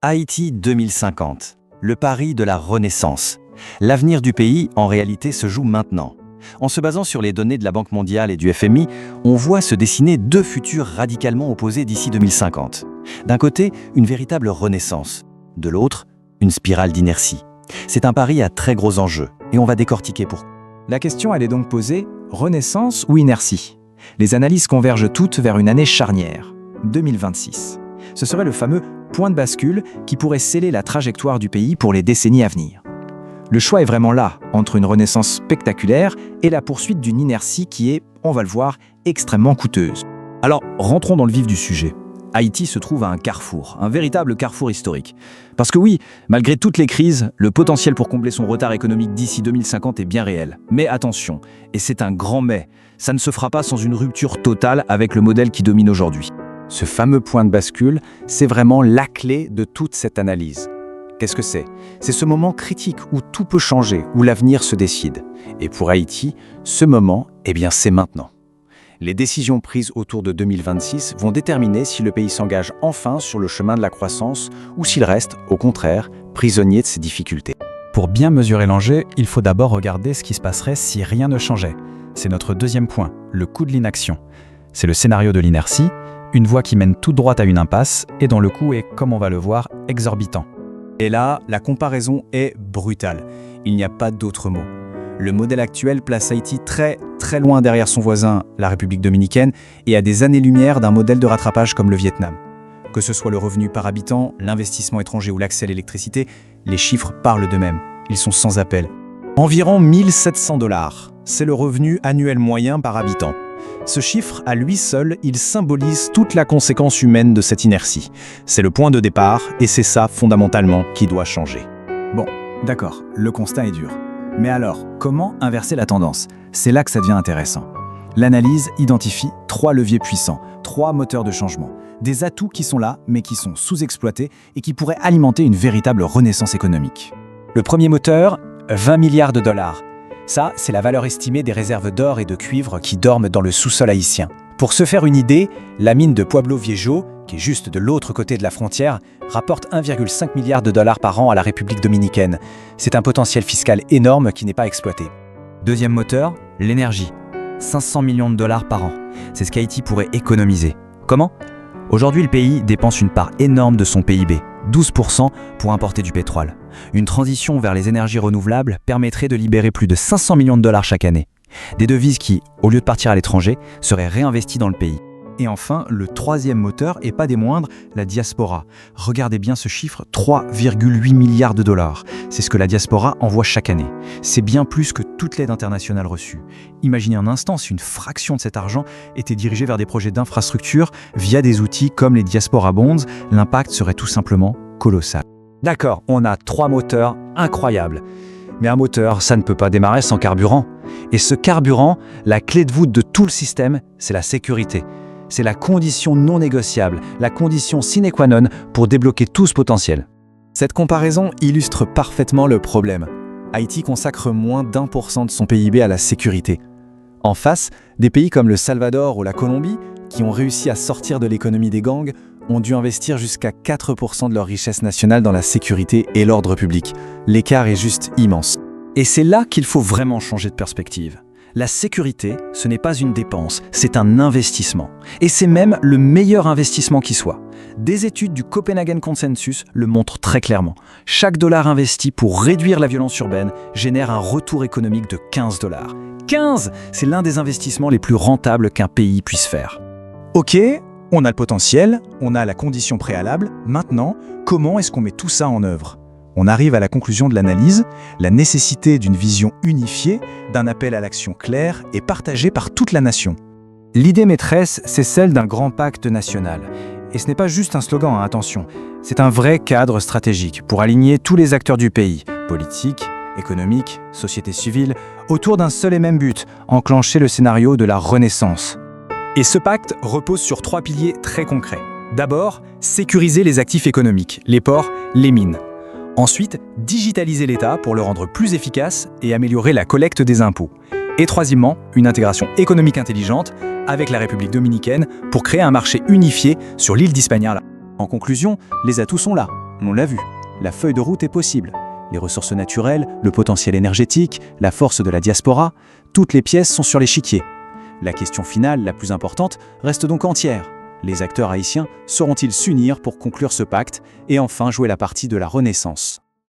Haïti 2050, le pari de la Renaissance. L'avenir du pays, en réalité, se joue maintenant. En se basant sur les données de la Banque mondiale et du FMI, on voit se dessiner deux futurs radicalement opposés d'ici 2050. D'un côté, une véritable renaissance. De l'autre, une spirale d'inertie. C'est un pari à très gros enjeux, et on va décortiquer pourquoi. La question elle est donc posée, renaissance ou inertie? Les analyses convergent toutes vers une année charnière, 2026. Ce serait le fameux point de bascule qui pourrait sceller la trajectoire du pays pour les décennies à venir. Le choix est vraiment là, entre une renaissance spectaculaire et la poursuite d'une inertie qui est, on va le voir, extrêmement coûteuse. Alors, rentrons dans le vif du sujet. Haïti se trouve à un carrefour, un véritable carrefour historique. Parce que oui, malgré toutes les crises, le potentiel pour combler son retard économique d'ici 2050 est bien réel. Mais attention, et c'est un grand mais, ça ne se fera pas sans une rupture totale avec le modèle qui domine aujourd'hui. Ce fameux point de bascule, c'est vraiment la clé de toute cette analyse. Qu'est-ce que c'est? C'est ce moment critique où tout peut changer, où l'avenir se décide. Et pour Haïti, ce moment, c'est maintenant. Les décisions prises autour de 2026 vont déterminer si le pays s'engage enfin sur le chemin de la croissance ou s'il reste, au contraire, prisonnier de ses difficultés. Pour bien mesurer l'enjeu, il faut d'abord regarder ce qui se passerait si rien ne changeait. C'est notre deuxième point, le coût de l'inaction. C'est le scénario de l'inertie, une voie qui mène tout droit à une impasse et dont le coût est, comme on va le voir, exorbitant. Et là, la comparaison est brutale. Il n'y a pas d'autre mot. Le modèle actuel place Haïti très loin derrière son voisin, la République dominicaine, et à des années-lumière d'un modèle de rattrapage comme le Vietnam. Que ce soit le revenu par habitant, l'investissement étranger ou l'accès à l'électricité, les chiffres parlent d'eux-mêmes. Ils sont sans appel. Environ 1 700 $, c'est le revenu annuel moyen par habitant. Ce chiffre, à lui seul, il symbolise toute la conséquence humaine de cette inertie. C'est le point de départ, et c'est ça, fondamentalement, qui doit changer. Bon, d'accord, le constat est dur. Mais alors, comment inverser la tendance? C'est là que ça devient intéressant. L'analyse identifie 3 leviers puissants, 3 moteurs de changement. Des atouts qui sont là, mais qui sont sous-exploités et qui pourraient alimenter une véritable renaissance économique. Le premier moteur, 20 milliards $. Ça, c'est la valeur estimée des réserves d'or et de cuivre qui dorment dans le sous-sol haïtien. Pour se faire une idée, la mine de Pueblo Viejo, qui est juste de l'autre côté de la frontière, rapporte 1,5 milliard $ par an à la République dominicaine. C'est un potentiel fiscal énorme qui n'est pas exploité. Deuxième moteur, l'énergie. 500 millions de $ par an. C'est ce qu'Haïti pourrait économiser. Comment? Aujourd'hui, le pays dépense une part énorme de son PIB, 12% pour importer du pétrole. Une transition vers les énergies renouvelables permettrait de libérer plus de 500 millions de $ chaque année. Des devises qui, au lieu de partir à l'étranger, seraient réinvesties dans le pays. Et enfin, le troisième moteur, et pas des moindres, la diaspora. Regardez bien ce chiffre, 3,8 milliards $. C'est ce que la diaspora envoie chaque année. C'est bien plus que toute l'aide internationale reçue. Imaginez un instant si une fraction de cet argent était dirigée vers des projets d'infrastructure via des outils comme les Diaspora Bonds, l'impact serait tout simplement colossal. D'accord, on a 3 moteurs incroyables. Mais un moteur, ça ne peut pas démarrer sans carburant. Et ce carburant, la clé de voûte de tout le système, c'est la sécurité. C'est la condition non négociable, la condition sine qua non pour débloquer tout ce potentiel. Cette comparaison illustre parfaitement le problème. Haïti consacre moins d'1% de son PIB à la sécurité. En face, des pays comme le Salvador ou la Colombie, qui ont réussi à sortir de l'économie des gangs, ont dû investir jusqu'à 4% de leur richesse nationale dans la sécurité et l'ordre public. L'écart est juste immense. Et c'est là qu'il faut vraiment changer de perspective. La sécurité, ce n'est pas une dépense, c'est un investissement. Et c'est même le meilleur investissement qui soit. Des études du Copenhagen Consensus le montrent très clairement. Chaque dollar investi pour réduire la violence urbaine génère un retour économique de 15 $. 15 ! C'est l'un des investissements les plus rentables qu'un pays puisse faire. Ok, on a le potentiel, on a la condition préalable. Maintenant, comment est-ce qu'on met tout ça en œuvre ? On arrive à la conclusion de l'analyse, la nécessité d'une vision unifiée, d'un appel à l'action clair et partagé par toute la nation. L'idée maîtresse, c'est celle d'un grand pacte national. Et ce n'est pas juste un slogan, attention. C'est un vrai cadre stratégique pour aligner tous les acteurs du pays, politiques, économiques, société civile, autour d'un seul et même but, enclencher le scénario de la renaissance. Et ce pacte repose sur 3 piliers très concrets. D'abord, sécuriser les actifs économiques, les ports, les mines. Ensuite, digitaliser l'État pour le rendre plus efficace et améliorer la collecte des impôts. Et troisièmement, une intégration économique intelligente avec la République dominicaine pour créer un marché unifié sur l'île d'Hispaniola. En conclusion, les atouts sont là. On l'a vu, la feuille de route est possible. Les ressources naturelles, le potentiel énergétique, la force de la diaspora, toutes les pièces sont sur l'échiquier. La question finale, la plus importante, reste donc entière. Les acteurs haïtiens sauront-ils s'unir pour conclure ce pacte et enfin jouer la partie de la Renaissance ?